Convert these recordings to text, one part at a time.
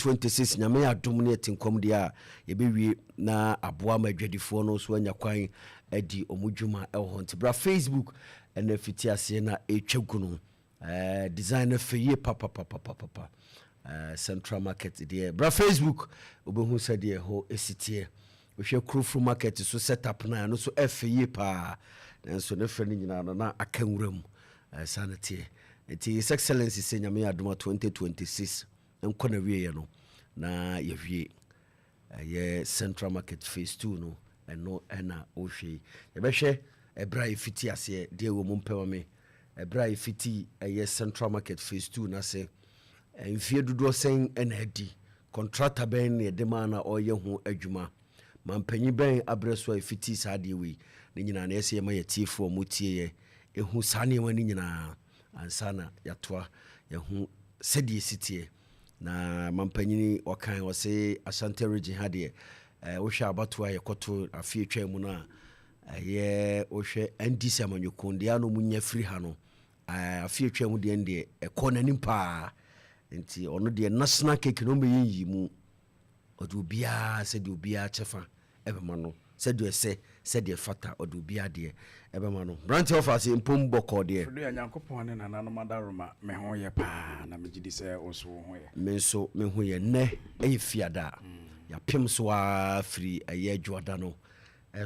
2026 nyame adom ne tinkom dia yebewie na aboa madwadifo no so anya kwan edi omudwuma ewo nti bra Facebook ene fiti ase na etwagu no designer feye papa Central Market there bra Facebook obehu se de ho esitie ohwe Krofru Market so setup na no so feye pa nanso ne fre ni nyina no na akanwuram sanity it is excellency say nyame adom 2026 nkona wiye no na yewie ye Central Market Phase 2 no eno ena ohwe yebehwe ebra ifiti ase de wo mumpema me ebra ifiti ye Central Market Phase 2 na se mfie dodo sen ena adi contractor ben ne de mana oye ho adwuma mampanyi ben abreso ifiti sade we ne nyina na ese ma yetifo mutie ye ehu sane wani nyina ansana yatoa yehu sedi sitie na mampanyini wakan wase Asante region hade wohwe abatoa yekoto afie twa mu na ye wohwe ndc amanyokondia no munya free ha no afie twa mu de ende ekona nimpa nti ono de national cake no me yi mu odu bia se de obia chefa ebema no se de ese se de fata odu bia de ebema no branch office impom boko de do yanyankopon ne nanano madaroma me ho ye pa na me gidi se oso ho ye me so me ho ye ne efiada ya pem so a free aye adwoda no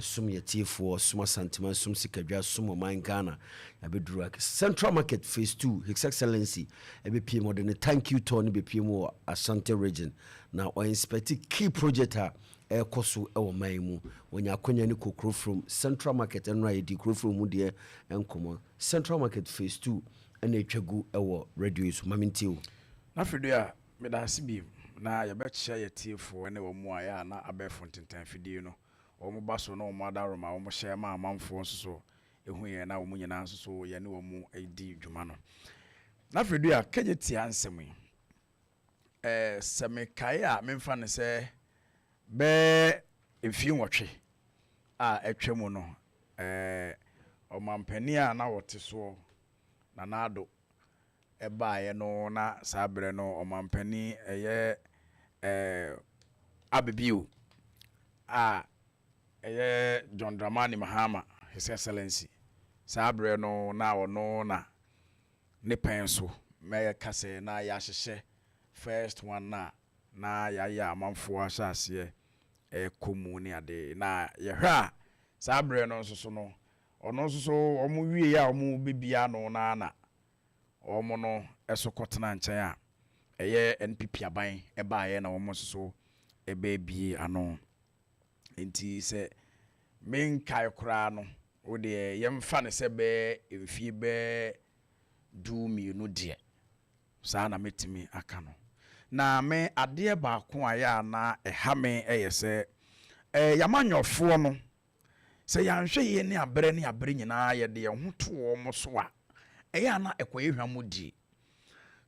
sum yetifo sum santima sum sikadwa sum man Ghana abeduru Central Market Phase 2 His Excellency ebepie mo de thank you to no bepie mo Asante region na o inspect key project a ekoso ewo man mu onya akonya ni kokro from Central Market and right di Krofru mu de enkomo Central Market Phase 2 ena etwagu ewo radio so mamintio na fidua a me da asibi na yebecha yetifo ene wo mu aya na abefo ntentan fidie no omo baso no omo adaroma omo hye ma amamfo nso ehu ye na omo nyina nso ye ne omo edi dwuma no na fidua Kejetia ansem semekai a memfa ne se be efie nwotwe a etwemu no omampani a na wote so na nado ebaaye no na sabre no omampani eye abebio a eye John Dramani Mahama His Excellency sabre no na ono na ne penso me kase na ya hyehye first one na ya amanfo asase komuni ade na ye hwa sabre no nso no ono nso omo wie ya omo bebia no na omo no esokotena nchen a eye NPP aban ebaaye na omo nso ebebie ano enti se menkai kura no wo de yemfa ne se be emfie be du mienu de saa na metimi aka no na me ade ba ko aya na eha me eyese yamanyofo no se yanhwe ye ne abre nyina ye de ho to omo so a eya na ekoye hwamu di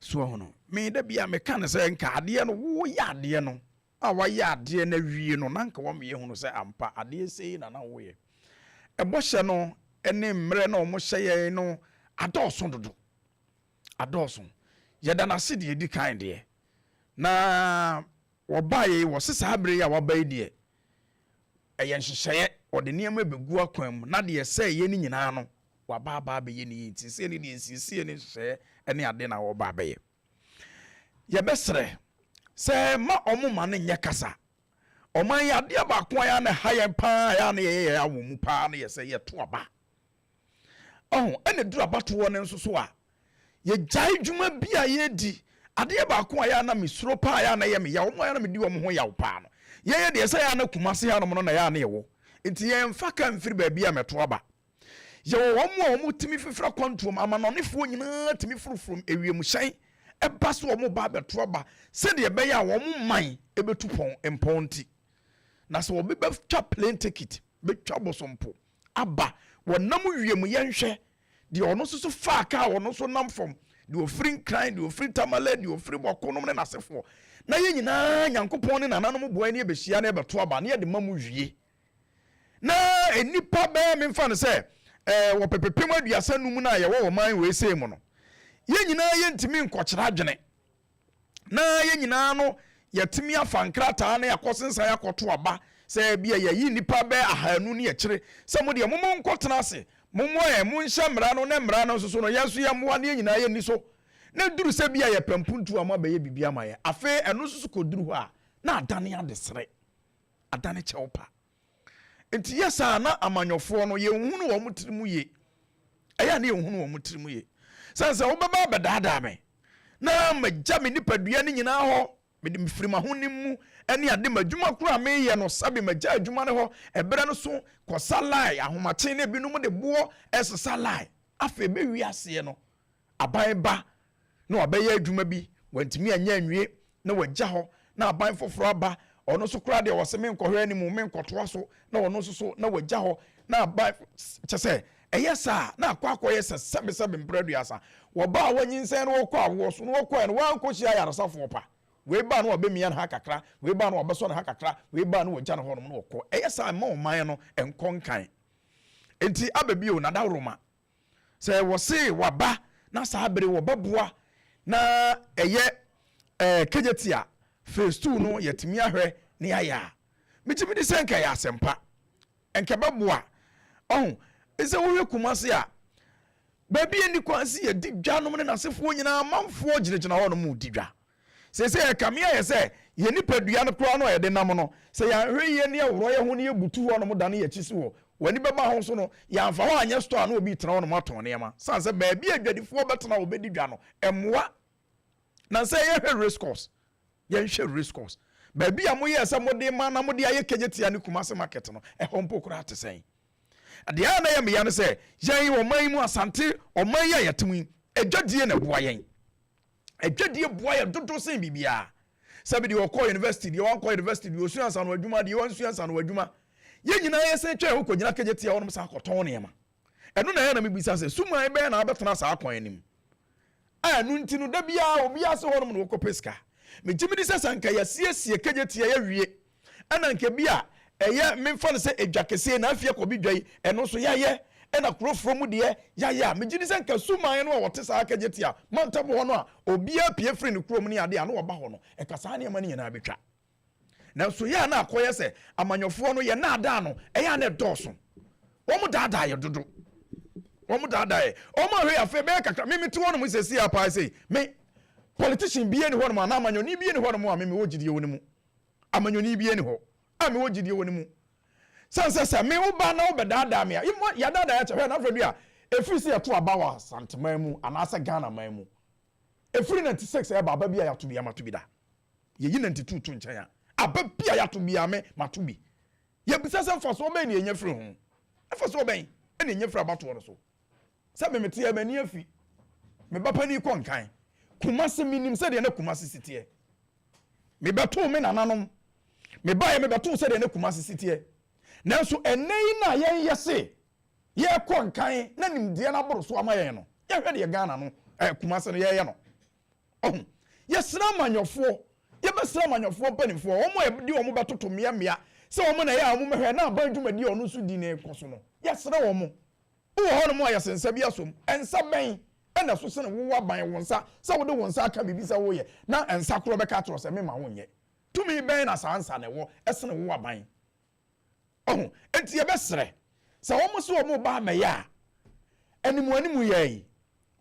so hono me da bia me kan se nka ade no wo ya ade no a wa ya ade na wie no na nka wo me ye hono se ampa ade sei na wo ye ebɔhye no ene mre na omo hye no adoso dodo adoso ye da na se de edi kan de na wobaye wo sesa abre ya wobaye de eye nhyehyeye ode niam begu akwan mu na de se ye ni nyina no wababa be ye ni nti se ni de nsisi ni hye ene ade na woba ye ye besre se ma omo ma ne nye kasa oman ya de ba ko ya na haye pa ya na ye ya wo mu pa na ye se ye to aba ene dura bato ne nso so a ye jai dwuma bia ye di ade ba ko ya na misuro pa ya na ye me ya wo ya na me di wo ho ya wo pa no ye de se ya na kumase ya no na ya na ye wo enti ye mfa ka mfiri ba bia meto aba ye wo mo timi fifira kwantom amanonefo nyina timi furufurum ewiem hyen eba so wo ba beto aba se de be ya wo man ebetu pon emponti na se wo be twa plane ticket be twa bosompo aba wonam wiem yenhwe de ono so fa ka ono so nam fom de ofrin kran de ofrin tamale de ofrin bokonom ne nasefo na ye nyina nyankopon ne nananom boa ne ebehia na ebeto aba na ye de mamu wie na enipa be memfa ne se wo pepepem aduasa num na ye wo man we sem no ye nyina ye ntimi nkokyera adwene na ye nyina no yɛtumi afa nkrataa na yakɔsensa yakɔto aba sɛ bia yɛyi nipa bɛ ahanu ne yɛkyere sɛ mo de mo nkɔtena ase mo nhyɛ mmara no ne mmara no nso no yɛnso yɛ mmoa ne nyinaa yɛ ni so na duru sɛ bia yɛ pampuntu ama bɛyɛ bibia ma yɛ afei ɛno nso kɔ duru hɔ a na adane adesere adane kyɛw pa enti yɛsa na amanyɔfoɔ no yɛhunu wɔ mo tirimu ye ɛyɛ na yɛhunu wɔ mo tirimu ye sɛ wobɛba bɛdaadaa me na magya me nipadua ne nyinaa hɔ mede mfiri mahonim mu ɛne ade madwuma koro a meyɛ no sabe magya adwuma ne hɔ ɛberɛ no so kɔsa lai ahomakye ne binom de boɔ ɛsesa lai afei bɛwi aseɛ no aban ba na wabɛyɛ adwuma bi wantumi anya anwie na wagya hɔ na aban foforɔ aba ɔno so kora deɛ wɔsɛ menkɔhwɛ anim menkɔtoa so na ɔno nso so na wagya hɔ na aban kyɛ sɛ ɛyɛ saa na akɔyɛ sɛ sɛbesɛbe mprɛduasa wɔba a wɔnyinsɛn no wɔkɔ awoɔ so no wɔkɔɛ no wankɔhyia yaresafoɔ pa weiba no wɔbɛmia no ha kakra weiba no wɔbɛsɔ no ha kakra weiba no wɔgya no hɔ nom no wɔkɔ ɛyɛ saa ma ɔman no ɛnkɔ nkan enti ababio nadaworoma sɛ wɔse waba na saa bere wɔbɛboa na ɛyɛ Kejetia Phase 2 no yɛtumi ahwɛ ne ayɛ a metumi de sɛ nka yɛ asɛmpa ɛnka bɛboa ɔho ɛsɛ wohwɛ Kumase a baabi ani kwansi yɛ di dwa nom ne nasefoɔ nyinaa manfoɔ gyinagyina hɔ no mu di dwa sɛ kamea yɛ sɛ yɛ nipadua no koraa no a yɛde nam no sɛ yɛahwɛ yie ne yɛworɔ yɛ ho ne yɛbutu hɔ nom da ne yɛkyi si hɔ w'ani bɛba ho so no yɛamfa hɔ anyɛ store na obi tena hɔ nom atɔn nneɛma san sɛ baabi adwadifoɔ bɛtena wɔbɛdi dwa no ɛmmoa na sɛ yɛhwɛ race course yɛnhwɛ race course baabi a moyɛ sɛ mode ma na mode ayɛ Kejetia ne Kumase market no ɛhɔ mpo koraa te sɛn adeɛ a na yɛ meya no sɛ yɛn ɔman mu asante ɔman yɛ yɛtem yi adwadie na boa yɛn adwadie boa yɛ dodo sen bibia sɛbi de wɔkɔ university de wɔnkɔ university de osua ansa no adwuma de wɔnsua ansa no adwuma yɛn nyinaa yɛ sɛ twɛ ho kɔgyina Kejetia wɔnom sa akɔtɔn nneɛma ɛno na yɛ na mebisa sɛ suman bɛyɛ na abɛtena saa akwan anim a no nti no da bia obi ase hɔnom no wɔkɔ pesika megye di sɛ sanka yɛsiesie Kejetia yɛwie ana nka bi a ɛyɛ memfa no sɛ edwa kɛseɛ na afie kɔ bi dwai ɛno so yɛyɛ ɛna kuroforo mu deɛ yɛyɛ megye di sɛ nka suman no a wɔte saa Kejetia mantabo hɔ no a obia pie firi ne kurom ne ade a no wɔba hɔ no ɛka saa nneɛma no nyinaa bɛtwa na so yɛ na akɔyɛ sɛ amanyɔfoɔ no yɛ na adaa no ɛyɛ na ɛdɔɔso wɔn daadaa yɛ dodo wɔn daadaa yɛ wɔn ahwɛ afɛ bɛyɛ kakra mimi te hɔ no mu sɛ si apaa sɛ me politician bie ne hɔ no mu ana amanyɔni bie ne hɔ no mu a mimi wɔ gyidie wɔ ne mu amanyɔni bie ne hɔ a mi wɔ gyidie wɔ ne mu sanse sɛ me wo ba na wo bɛdaadaa me a yɛ daadaa yɛ kyɛ hwɛ na afɛ bi a efiri sɛ yɛto aba wɔ Santeman mu anaasɛ Ghana man mu efiri 96 ɛba aba bi a yɛato bi amato bi da yɛyi 92 to nkyɛn a aba bi a yɛato bi ame mato bi yɛbisa sɛ mfa so ɔbɛn ne yɛnya firi ho ɛfa so ɔbɛn ɛne yɛnya firi abatoɔ no so sɛ me mete yɛ mani afi me ba pani kɔ nkan Kumase minim sɛ deɛ na Kumase siteɛ me bɛto me nananom me ba yɛ me bɛto sɛ deɛ na Kumase siteɛ nanso ɛnɛ yi na yɛn yɛse yɛkɔ nkan na nimdeɛ no aboro so ama yɛn no yɛhwɛ deɛ Ghana no Kumase no yɛyɛ no ɔho yɛsra amanyɔfoɔ yɛbɛsra amanyɔfoɔ mpanimfoɔ wɔn a yɛde wɔn bɛtoto mmeammea sɛ wɔn na yɛ a wɔn mɛhwɛ na aban dwumadi a ɔno nso di ne kɔ so no yɛsra wɔn wowɔ hɔ no mu a yɛsensa bi asom ɛnsa bɛn ɛna so sɛ wowɔ aban wo nsa sɛ wode wo nsa aka biribi sɛ woyɛ na ɛnsa korɔ bɛka atoro sɛ mema wonyɛ tumi bɛn na saa nsa na ɛwɔ ɛsene wowɔ aban ɔho enti yɛbɛsrɛ sɛ wɔn so wɔn ba amɛyɛ a animu yɛn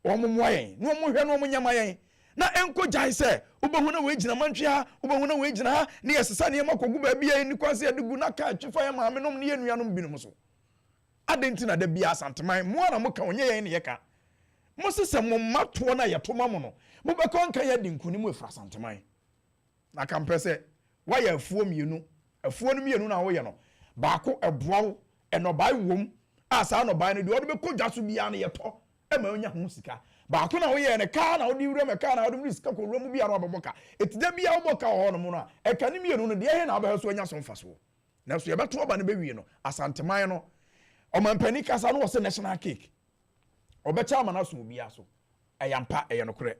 wɔn mmoa yɛn na wɔn hwɛ na wɔn nyama yɛn na enko gyae sɛ wobɛhu na wɔgyina mantwea wobɛhu na wɔgyina ha ne yɛsesa nneɛma kɔgu baabi a ni kwan sɛ yɛde gu na ka atwifa yɛ maame nom ne yɛ nuanom binom so adenti na da bia Santeman mo ara mo ka onye yɛn ne yɛka mo sesɛ mo matoɔ na yɛto ma mo no mo bɛkɔ nka yɛ de nkunim efra Santeman na ka mpɛ sɛ wayɛ afuo mienu na woyɛ no baako ɛboawo ɛnɔbae wom a saa nɔbae no de ɔde bɛkɔ dwa so bia na yɛtɔ ɛma onya ho sika baako na woyɛ ne ka na wode wura me ka na wode sika kɔ wura mu bia na wabɛbɔ ka etida bia wobɔ ka hɔ no mu no a ɛka ne mienu no de ɛhe na wabɛhɛ so anya so mfa so na so yɛbɛto ɔba no bɛwie no Santeman no ɔmampani kasa no wɔ sɛ national cake ɔbɛkyɛ ama no so obia so ɛyampa ɛyɛ no korɛ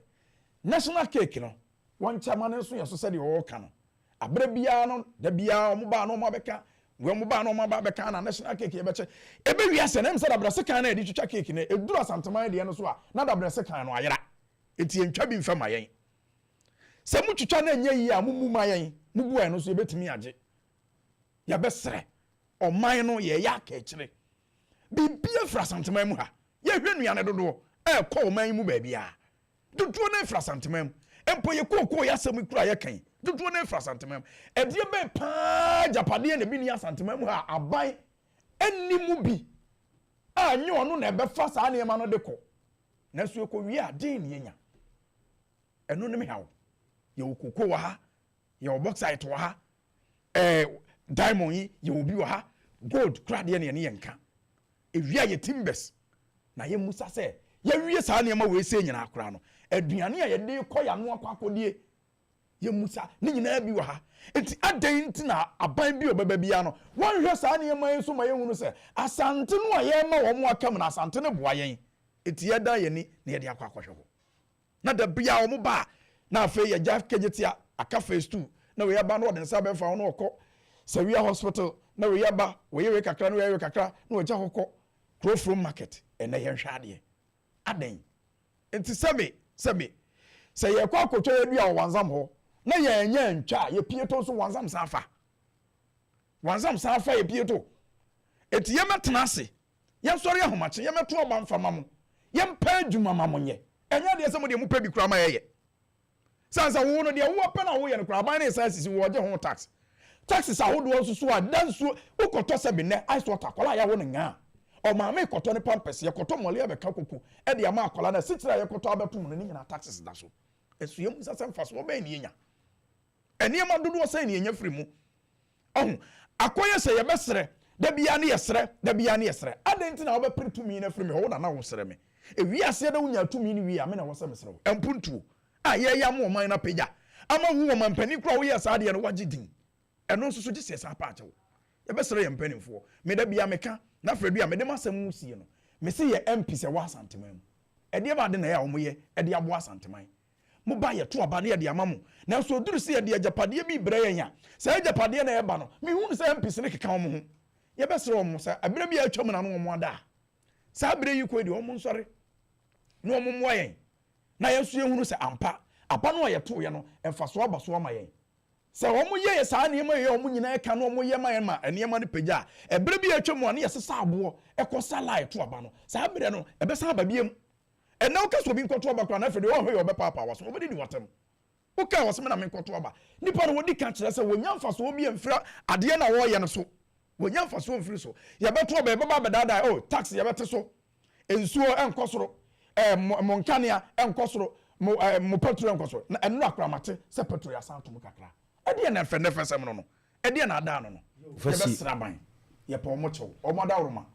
national cake no wɔn kyɛma no nso yɛ so sɛdeɛ wɔwɔka no abrɛ biara no da biara ɔmo ba no ɔmo abɛka wɔn ba no ɔmo abɛka na national cake yɛbɛkyɛ ɛbɛwie asɛ na ɛm sɛ dabrɛse kan na yɛde twitwa cake no ɛduru Santeman deɛ no so a na dabrɛse kan no ayera eti yɛntwa bi mfa ma yɛn se mu twitwa na enye yi a mumu mayen mubu en no so yebetimi age ya besere oman no ye ya ka kire bibia fra santeman mu ha ye hwe nuane dodo e ko oman mu ba bia dodo na fra santeman empo ye kokko ya asem kura ye kan dodo na fra santeman e die be pa japade na bi ni santeman mu ha aban enimu bi anyi ono na ebe fa sa na ema no de ko na so ko wi adin ni nya eno ne me hawo ye kokko wa ha ye bauxite wa ha diamond yi ye obi wa ha gold kura de ne yenka ewia ye timbers na ye musa se ye wie sa na ma we se nyina akora no aduane a ye de koya no akwakodie ye musa ne nyina bi wa ha enti adan nti na aban bi obaba bia no won hwe sa na ye ma yeso ma ye hunu se asante no a ye ma wo mo akam na asante ne boa yen enti ye da ye ni na ye de akwakohwe ho na da bia wo mo ba na afa ye ja Kejetia Phase 2 na we ya ba no de nsa be fa no okọ Sawia hospital na we ya ba we ye kakra na we ye kakra na we ja hokọ Crowfrom market ene ye hwa ade adan enti sebe se ye kwa akotwa ye bia wanzam ho na ye nya ntwa ye pieto so wanzam safa ye pieto enti ye metena ase ye sori ahomache ye meto oba mfama mo ye mpa adwuma mamonye enya de se mo de mo pa bi kura ma ye sansa wo no de wo pa na wo ye no kura ban na sa sisi wo je ho taxes ahodo so a danso ukoto sebe ne ice water kola ya wo no nya o ma me koto ne pampers ye koto mole ya be ka koku e de ama akola na sitira ye koto abetum no ni nyina taxes da so esu yem sasem faso wo ba ni nya eni ma dodo se ni nya firi mu akoye se ye besere da bia ne yesere adenti na wo be pritumi na firi me ho na wo sere me ewi ase da wonya tumi ni wi a me na wo se mesere wo empuntuo a ye ya mo man na peja ama wo man pani kura wo ye sa de no wagidin eno nso so gise sa pa ache wo ye besere ye mpanimfo me da bia meka na fredu a me de masem musie no me se ye MP se wa asanteman e de ba de na ya wo ye e de abo asanteman mo ba ye to aba na ye de amamu na so duru se ye de agapade bi bre ye nya se agapade na ye ba no me hu se MP se ne keka wo ho ye besere wo mo se abere bi atwam na no mo ada sa abere yi ko de wo mo nsore no mo mo ye na ye so ye hu se ampa apa no ye to ye no emfa so aba so ama ye se omo ye sa na ema ye omo nyina eka no omo ye ma enema ne peja ebere bi atwam na ye sesa abo ekosa lai to aba no sa abere no ebe sa aba biem ena ukaso bi nkoto aba kra na fede o hwe obe papa waso obedi di watam uka waso me na me nkoto aba nipa no wodi ka kire se wonya mfaso obi emfira ade na wo ye no so wonya mfaso omfiri so ye beto oba baba bedada tax ye bete so ensuo enkosoro mo nkania enkosoro mo petrol enkosoro na enu akramate se petrol ya santum kakra ade na fende fesem no ade na ada no ye besraban ye pa omo chew omo da woroma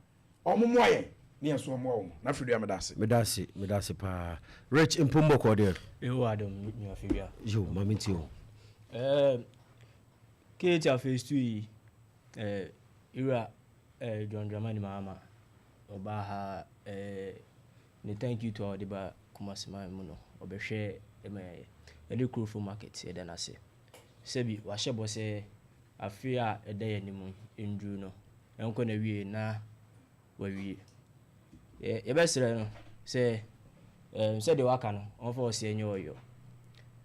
omo moye ni enso omo wo na fidua medase pa Rich Impumbo Cordial ewo adam ni afia yo mamiti o Kejetia Phase 2 ira John Dramani Mahama oba ha ni thank you to all the ba kumasima mu no obehwe ede Crowfrom market ede na se sebi wa shebo se afia ede ya nimu ndru no enko na wie na wa wie ye besere no se de waka no onfo se enye oyo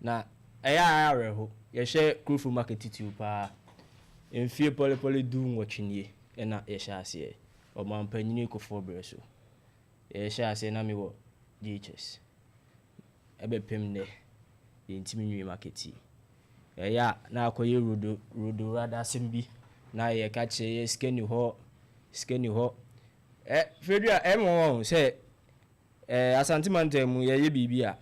na eya areho ye hye Crowfrom market titu pa enfie polepole du nwotwenie na ye hye ase o mampanyini ko fobre so ye hye ase na me wo DHS ebe pem ne ye ntimi nwi market ya na akoye rodo rada simbi na ye ka che ye skeni ho fedua emo se asante mantem ye bibia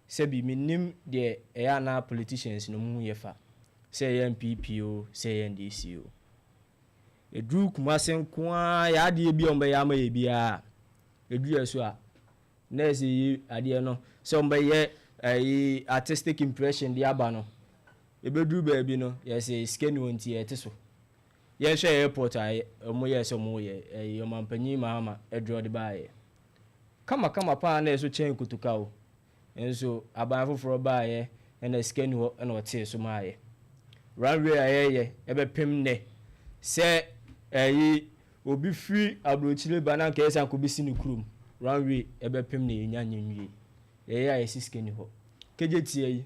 se bi minim de ya na politicians no mu ye fa se ye MPP o se ye NDC o edru kumasen kwa ya de bi ombe ya ma ye bia edru eso a na se yi ade no se ombe ye artistic impression di aba no ebedru ba bi no ye se skeni wonti ye teso ye hwe airport ay omo ye se omo ye yo mampanyi Mahama edro de ba ye kama pa na eso chen kutuka o enso aban foforo ba ye na skeni ho na ote so ma ye runway ayeye ebe pem ne se obi free abrochile bana ka esa ko bi sini krum runway ebe pem ne nya nyenwie ye ya esi skeni ho Kejetia yi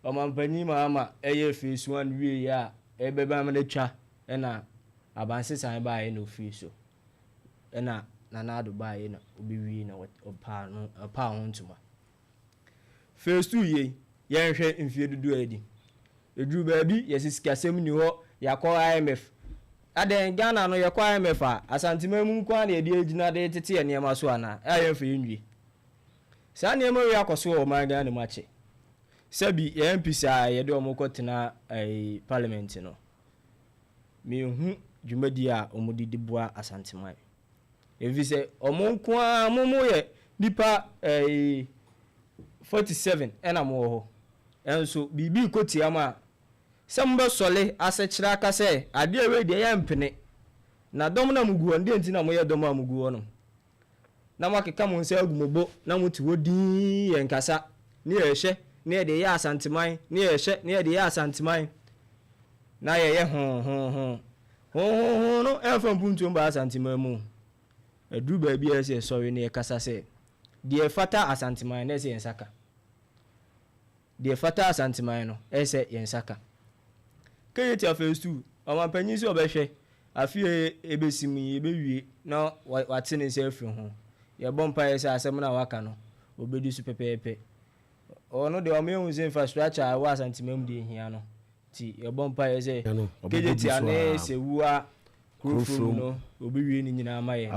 Omampani Mahama phase 1 wie ya ebeba me twa na abanse san ba ye no free so na nanado ba ye na obiwie na opa ho ntuma phase 2 ye yenhwe mfie dudu adi eduru ba bi yesisikasem ni ho yakọ IMF aden Ghana no yakọ IMF a asantemam kwa na edi agina de tete ye niam so ana ayemfa yenwie sa niam wi akoso o man Ghana mache sabi ya MPC a ye de omukotena parliament no me hu dwumadi a omudidi boa asantemai evi se omunkwa mumu ye nipa 47 ena mo ho enso bibi kotiama sembe sole asechira aka se ade ewe de ya mpene na dom na mugu onde enti na mo ye dom amugu ono na makeka mo nse agumobo na muti wodi ye nkasa ni ehye ni de ya asantemai ni ehye ni de ya asantemai na ye ho no efam puntu mba asantemai mu eduru ba bi ese sorry ni kasa se de fata asantemai na ese yensaka de fata asantemai no ese yensaka Kejetia Phase 2 Opemsuo si obehwe afie ebesimi ebewie na watene se afiri ho ye bompa ye se asem na waka no obedi su pepepe ono de omehu se infrastructure wa asantemam de hia no ti ye bompa ye se Kejetia ne se wua krofrom no obewie ni nyina ama ye na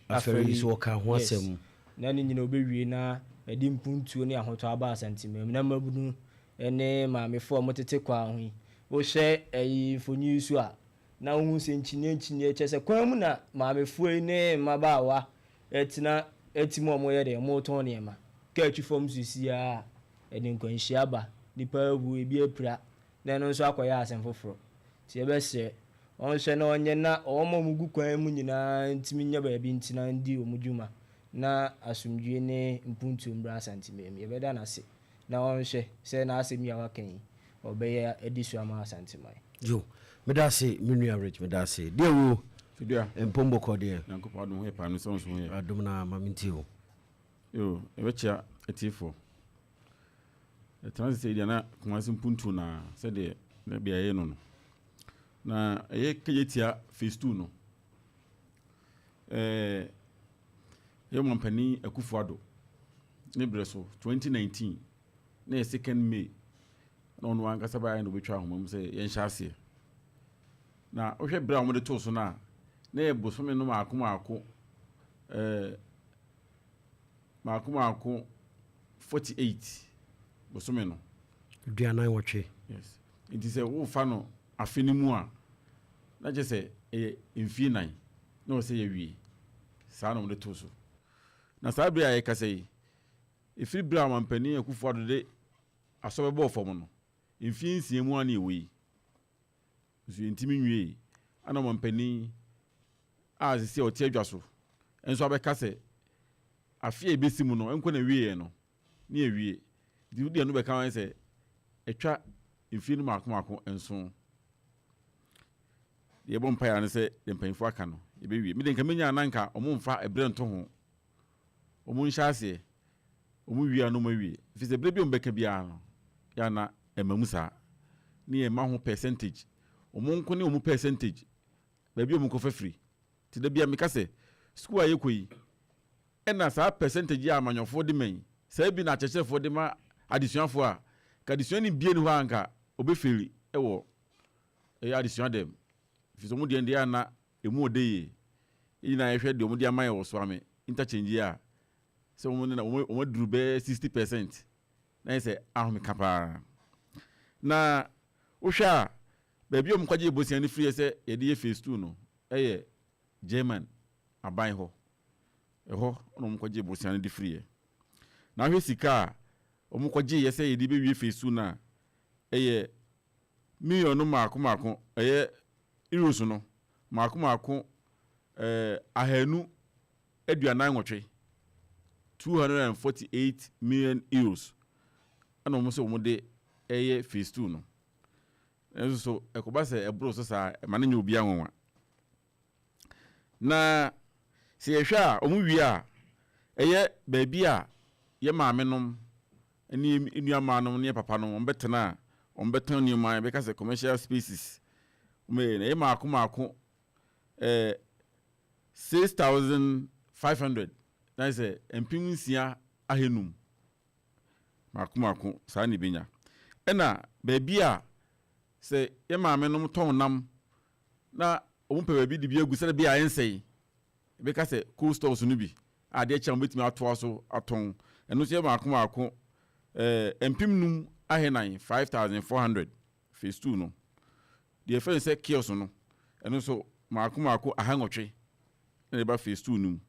aferi so ka ho asem na ni nyina obewie na edi mpuntuo ne ahoto aba asantemam na mabunu ene maamefo motete kwa ho wo hye fonyi su a na wo se nchinie chese kwan mu na maamefo ne mabaawa etina etimo mo ye de mo ton ne ma ka atwifom susi a edi nkwanhia ba nipa bu ebi apira na no nso akoya asem foforo ti e be se on hye na onye na omo mugu kwan mu nyina ntimi nya ba bi ntina ndi omudwuma na asumdwe ne mpuntu mbra santimem ye beda na se na on hye se na asem ya wakan obeye edisu ama asantemai yo medase menu average medase de wo fidia empombo kode yankopa adum he pa no so he adum na maminti o yo ebechia etifo transit dia na kumasi mpuntu na se de na bia ye no na eye Kejetia Phase 2 no ye mompani Akufo-Addo ne breso 2019 na 2nd May no no ankasa ba ya no betwa homam se yen hyase na ohwe bra mo de to so na e bosome no maako 48 bosome no duanan wotwe yes it is a wo fa no afeni mu a na je se mfie nan na o se ye wie sa no de to so na sa bra ya ka se ifiri bra mampani Akufo-Addo de asobebo fom no mfie nsie mu ani ewi so ntimi nwie ana mampani a se oti adwaso enso abeka se afie ebesimu no enko na wie no ne ewie di udi anu beka wan se etwa mfie no maako enso ye bompa ya ne se de mpanfo aka no ebewie me de nka menya nanka omumfa ebre nto ho omun hyase omu wie anu ma wie fi se brebi ombeka bia no ya na emamusa ni e ma ho percentage omunko ne omu percentage ba bi omunko fafiri ti da bia meka se school ayekoyi ena sa percentage ya amanyofo de man sa bi na chechefo de ma additionfo a ka addition ni bie ni ho anka obefiri ewo addition dem fi so mu de ndia na emu odeye ina yehwe de omu de amaye wo so ame interchange ya se omu na omu duru be 60% na se ahome kapa na ohwa ba bi omu kwaje bosian ni free se ye de Phase 2 no eye German aban ho eho no omu kwaje bosian di free na hwe sika omu kwaje ye se ye de be wie Phase 2 na eye million no maako eye euros no maako ahanu aduanan nwotwe 248 million euros ana omu se omu de eye Phase 2 no enso so ekoba se ebro so sa mane nya obi anwa na se yehwa omu wi a eye ba bi a ye maamenom Any new man on near papa no better na on better new mind because the commercial spaces. Me Marco 6,500. That's a empimisia ahenum. Marco Sani Binya. Ena baby say ye maame no ton nam na ompe baby di bi agusere bi ayensei because cool stores no bi ade cha mbetimi ato so aton eno so ye Marco empim num ahenan 5,400 phase 2 no the friend say kiosk no eno so Marco ahangotwe na ba phase 2 num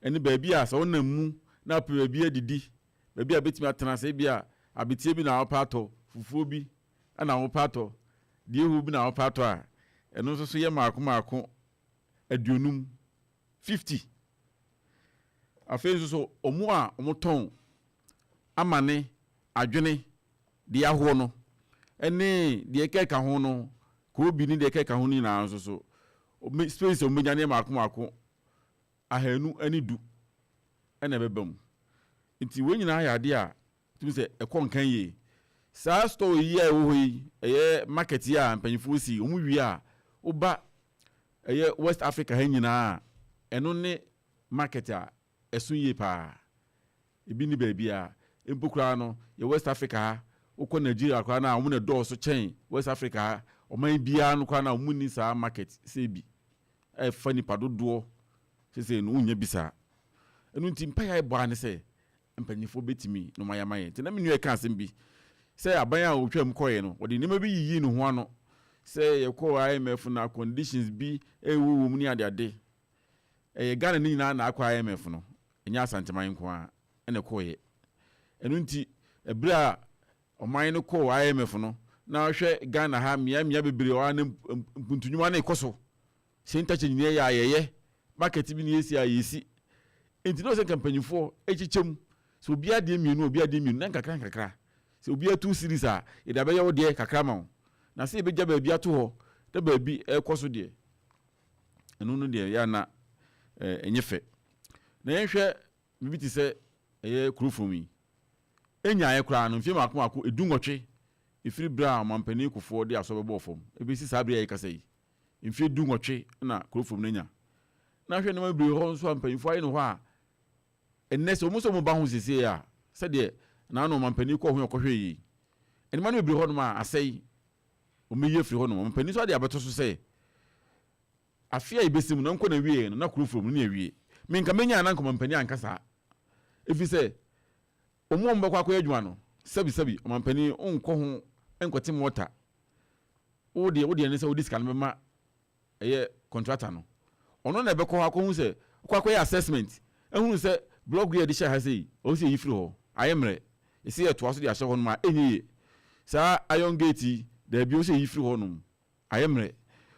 eni baby a so na mu na pe baby adidi baby a betimi atena se bi a abetie bi na opato fufuo bi ana opato die hu bi na opato a eno so ye Marco aduonum 50 afenso so omu a omoton amane adwene de aho no ene de keka ho no ko bi ni de keka ho ni na so space o menya ne Marco ahanu ani du ene bebam nti wenyina ya de a tumi se ekonkan ye sa store yi a wo yi eye market ya mpanyifo si omu wi a oba eye West Africa ha nyina eno ne market a esun ye pa ebi ni baby a empokura no ye West Africa ha ukọ Nigeria kwa na omu ne do so chen West Africa ha oman bia no kwa na omu ni sa market se bi fani padodo se no unya bisa enu nti mpa ya ebo ane se mpanyifo betimi no mayamaye nti na menu e kan asem bi se aban a otwam koye no wode nima bi yiyi no ho ano se ye ko IMF na conditions bi ewu mu ni ade Ghana ni nyina na akwa IMF no enya asanteman nko a ene koye enu nti ebra oman no ko IMF no na hwe Ghana ha mia bebre o na mpuntunwuma na ikoso se ntache nyine ya ayeye market bi ni esi ayesi enti no se kampanyifo echichem so obi ade mienu na kakra se obi atu series a ida be ye wo de kakra ma na se ebeja ba bia to ho da ba bi ekoso de enu no de ya na enyefe na yenhwe bibiti se eye kurufumi enya ayekra no mfie Marco edungotwe ifiri bra mampani kufo de aso bebo fom ebisi sabria yekasa yi mfie dungotwe na kurufum nenya na hwe ne mabri ho nso ampanifo ayi no ho a ennese omuso mo ba ho sese ya se de na no mampani ko ho yokohwe yi enima no mabri ho no ma asai o meye firi ho no mampani so de abeto so se afia ibesim no nko na wie no na kurufum no na wie minka menya na nko mampani ankasa efi se omo mbakwa akwa adwuma no sabi mampani onko ho enkote mota wode ne se wodi scan mema eye contractor no ono na be ko akọ se akwa assessment ehunu se block grade sha ha sei o se yifiri ho ayemre ese eto aso de ahye ho no ma enye sa iron gate da bi o se yifiri ho no ayemre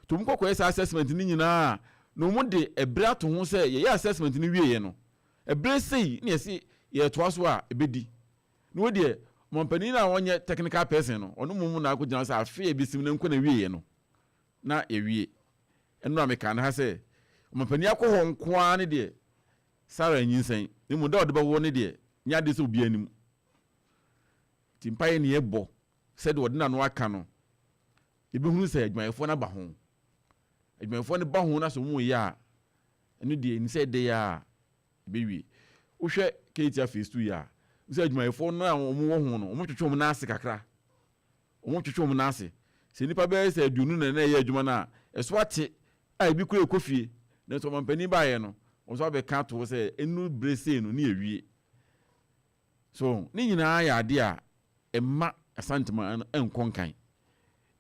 to mkọ esa assessment ni nyina no mu de ebra to ho se ye assessment ni wie ye no ebre sei na ese ye to aso a ebedi no de mampani na wonye technical person no ono mumu na akọ gina se afi ebisim na nko na wie ye no na ewie eno ameka na ha se mampani akọ ho nko a ne de sara nyinsen ni mu da odeba wo ne de nya de se obi anim timpaye ne ebo se de odina no aka no ebi hunu se adwumayefo na ba ho adwumayefo ne ba ho na so mu ya eno de ni se de ya bewie wo hwe Kejetia Phase 2 ya se adwumayefo no a omo wo ho no omo twetwe na ase kakra omo twetwe na ase se nipa be se adunu na ya adwuma na eso ate a ebi kura ekofie na so mampani ba ye no onso be ka to se enu brese no na ewie so ni nyina ya ade a emma asantema enkonkan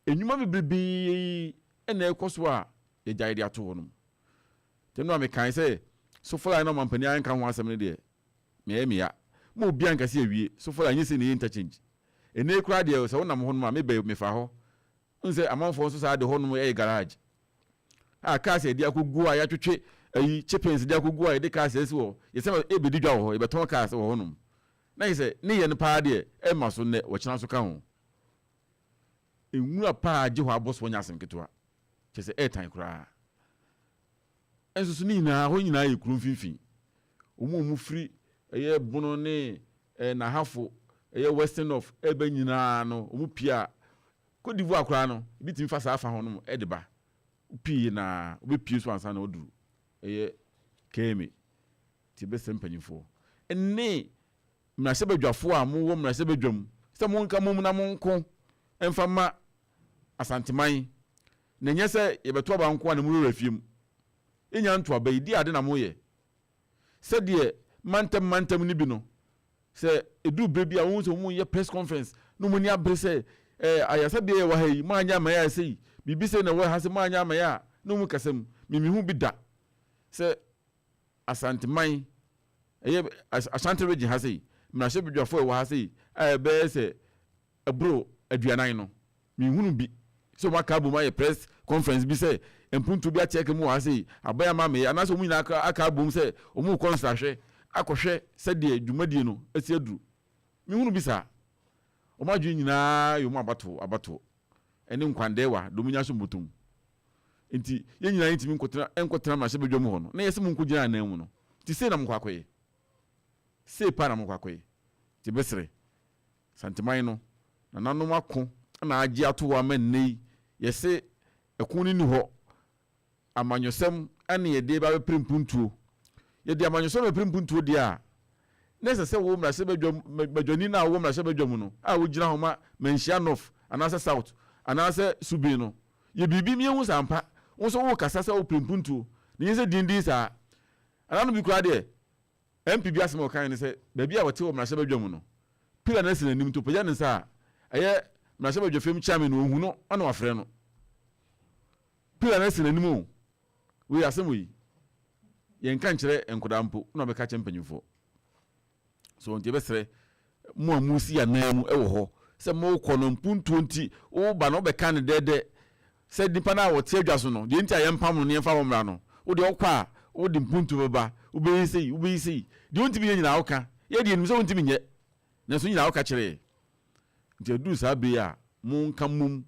enwuma bebrebe ena ekoso a ye jaide ato no tenu a me kan se so fola na mampani an kan ho asem ne de me mo bia nka se ewie so fola nyi se ne interchange ene kura de se wonam ho no ma me be me fa ho nse amanfo so sa de ho no e garage a ka se de akogu a ya twetwe ayi chippings de akogu a de ka se wo ye se e be didwa ho e be ton ka se wo ho no na yese ne ye ne pa de e ma so ne wo kina so ka ho enwura pa je ho aboso nya asem ketwa chese e tan kura ensusu ni na ho nyina ye kuru mfimfin omu firi eye bono ne na hafo western of ebe nyina no omu pia Cote d'Ivoire akra no bi timi fa sa fa ho no e de ba pii na obi pii so ansa na oduru keme ti be sempanyifo enne mrase badwafo a mo wo mrase badwam se mo nka mom na mo nko emfa ma asanteman na nye se ye beto ba nko na mo rafiem enya nto aba idi ade na mo ye se de mantam ni bi no se edu brebi a won so mo ye press conference no mo ni abre se ayasa bi ye wa hayi ma anya ma ya sei bibi se na wa ha se ma anya ma ya no mu kasam mimihu bi da se asanteman asante region ha sei mrahye bidwafo wa ha sei be se abro aduanan no mihunu bi so maka bu ma press conference bi se empuntu bi a check mu ha sei abaya ma me anaso mu nyina aka bom se omu konstrahwe akohwe se de dwumadie no esi aduru mihunu bi sa omadwe nyina yo mu abato ene nkwandewa domunya so mbotum nti ye nyina ntimi nkotena mrahye bidwam ho no na yesi mu nkogina anan mu no ti se na mkwakoye se pa na mkwakoye ti besre santeman no na nanom ako na agi ato wa manne yese ekuni ni ho amanyosem ane ye de ba be primpuntuo ye de amanyosem be primpuntuo de a nese se wo mrahye badwani na wo mrahye badwam no a wo gina ho ma manhia north anase south anase subi no ye bibi mi hu sampa wo so wo kasa se wo primpuntuo ni yese dindi sa ananu bi kura de MPB asem o kan ni se ba bi a wote wo mrahye badwam no pila na sina nim to pya ne sa aye mrahye badwafem chairman no hu no ana wafre no pila na sina nim o we asem yi yen kan kire enkoda mpo na be ka che mpanyimfo so nti besre mo amusi ya nan mu ewo ho se mo kono mpuntu nti wo ba no be kan dede se dipa na wote adwaso no de nti ayempam no ne yemfa wo mra no wo de okwa wo de mpuntu beba wo be yi de wonti bi nyina woka ye de nim so wonti bi nye na so nyina woka kire nti adu sa be ya mo nka mum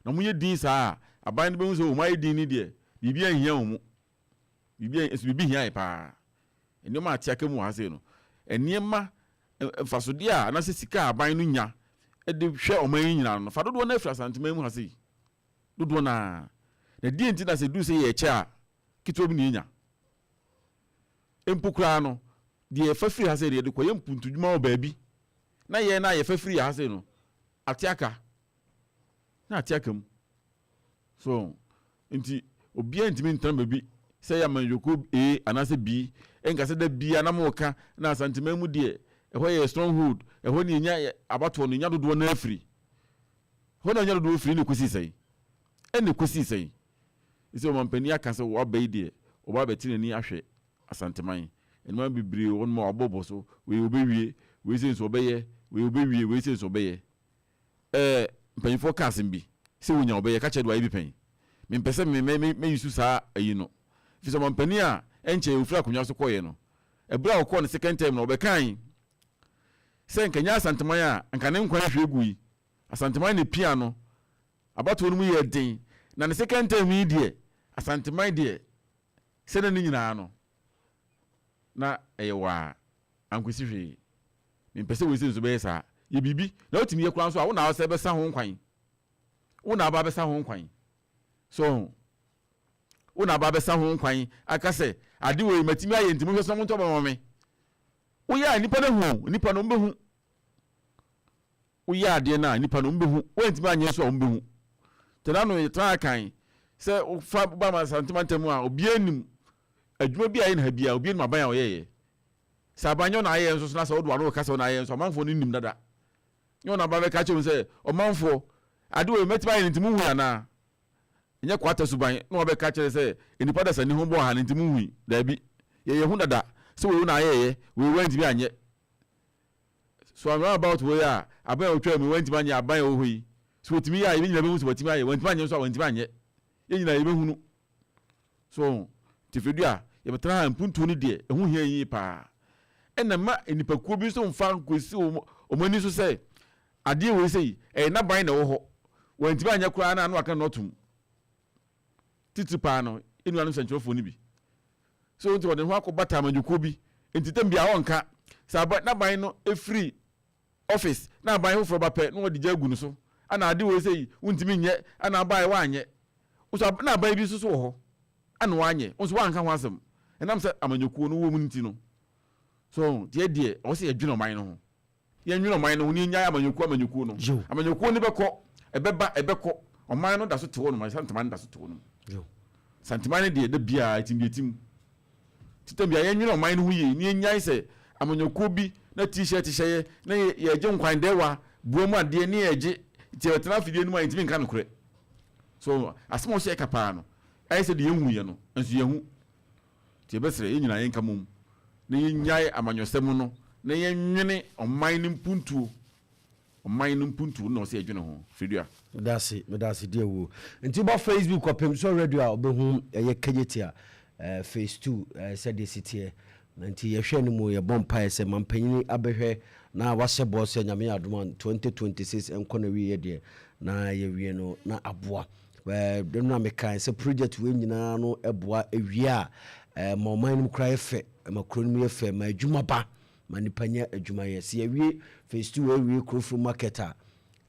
na mo ye din sa aban de be hu so mo ye din ni de bibi ahia wo mu bibi hia pa eni ma atiaka mu ha se no eniema fasode a na se sika aban no nya e de hwe oman nyina no fa dodo na afra santeman mu ha se dodo na di enti na se du se ye che a kito bi ni nya empukura no de fafiri ha se de koye mpuntu dwuma o baabi na ye fafiri ha se no atiaka na atiaka mu so enti obi antimi ntan baabi se ya manjoko anase bi enka se da bi anamoka na santeman mu de ehwo ye stronghold ehwo ni nya abato no nya dodo na afiri ho na nya dodo afiri ne kosi sei ene kosi sei ise o mampani aka se wo abai de o ba beti ni ahwe asanteman enma bibire won ma abobo so we obewie we se so obeye we obewie we se so obeye mpanyifo kasim bi se wonya obeye ka chedo ayi bi pen me pese me yusu sa ayi no fi so mampani a enche ofura konwa so koye no ebra okọ ne second time no obekan se nkanya asanteman a nka ne nkwan hwe gu yi asanteman ne pia no abato no mu ye den na ne second time yi de asanteman de se na nyina no na eyewa ankwisi hwe me pese we se nso be sa ye bibi na otimi ye kura so a wo na wo se be sa ho nkwan wo na ba be sa ho nkwan so wo na ba be sa ho nkwan aka se ade we matimi aye ntimi hwe so mo ntoba mo me wo ya nipa na hu nipa no mbehu wo ya ade na nipa no mbehu wo ntimi anye so mbehu tena no ye tra kan se wo fa ba ma santimantamu a obi anim adwuma bi aye na ha bia obi anim aban a oyeye sabanyo na aye nso na se wo do ano ka se na aye nso amanfo no nim dada nyo na ba be ka che se omanfo ade we matimi aye ntimi hu ya na nye kwata suban na obe ka kire se enipa da sani ho bo ha ntimi hu da bi ye hu dada se we na aye we want bi anye so I'm about we ya aban otwa mi want bi anye aban o hui so otimi ya ye nyina be hu so otimi aye want bi anye so want bi anye ye nyina ye be hunu so tifedu a ye betra mpuntu ni de ehu hia yi pa enema enipakuo bi so mfa nkosi omani so se ade we sei na ban na wo ho want bi anye kura na anu aka na otum titipa no enu anu sanchofo ni bi so nti wode ho akobata amanjuko bi entitem bia wonka saba na ban no efiri office na aban ho fro ba pɛ na odi jagu no so ana ade wo sei wuntimi nyɛ ana aban wa anyɛ uso na aban bi so ho ana wa anyɛ uso wa nka ho asɛm enam sɛ amanyokuo no wo mu nti no so die o se adwene ɔman no ho ye nwene ɔman no ho ni nya amanyokuo no amanyokuo ni bɛkɔ ɛbɛkɔ ɔman no da so te wo no ma santeman da so te wo no santeman ne de bia etim titam bia ye nwene ɔman no ho ye ni nya sɛ amanyokuo bi na t-shirt hyɛ na ye gye nkwan dewa buomu ade ni ye gye ti wetena fidie no ma intimi nka nokore so asemo hye kapa no ayi sɛ de yehu ye no nso yehu ti besere ye nyina ye nka mum na ye nyae amanyosɛm no na ye nwene ɔman no mpuntu na ɔsɛ adwene ho fidua medase dia wo nti ba Facebook Opemsuo radio a obehu ye Kejetia phase 2 said the city nti yɛhwɛ no mu yɛbɔ mpae sɛ mampanyini abɛhwɛ na wahyɛ bɔ sɛ nyame adoma 2026 ɛnkɔ na wie deɛ na yɛwie no na aboa dɛm na mekae sɛ project wei nyinaa no ɛboa awie a ma ɔman no kora yɛfɛ ma kuro no mu yɛfɛ ma adwuma ba ma nipa nya adwuma yɛ sɛ yɛwie phase 2 awie kurofuro market a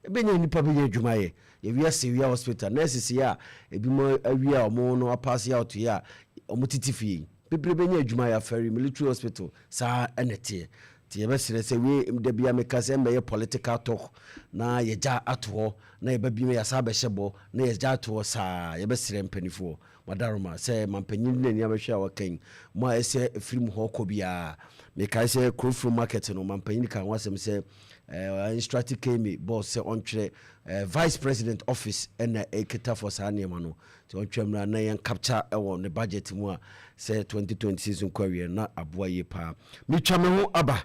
ɛbɛnya nipa bɛnya adwuma yɛ yɛwie sewia hospital nurses yɛ a ebi mo awie a ɔmo no apase out yɛ a ɔmo titi fie people benya adwuma ya ferry military hospital saa enete ti yebesere se we de bia meka se mbeye political talk na yeja ato na yebabi me yasa be hyebo na yeja ato saa yebesere mpanifo madaroma se mampanyin ne nia behwe a wakan mo a ese firim ho kɔ bia meka se crowflow market no mampanyin kan wasem se instructed came boss se ontwere vice president office na ekita for saa ne ma no ti ontwemra na yen capture ewo ne budget mu a se 2026 nkwawie na aboa ye pa mitwa me ho aba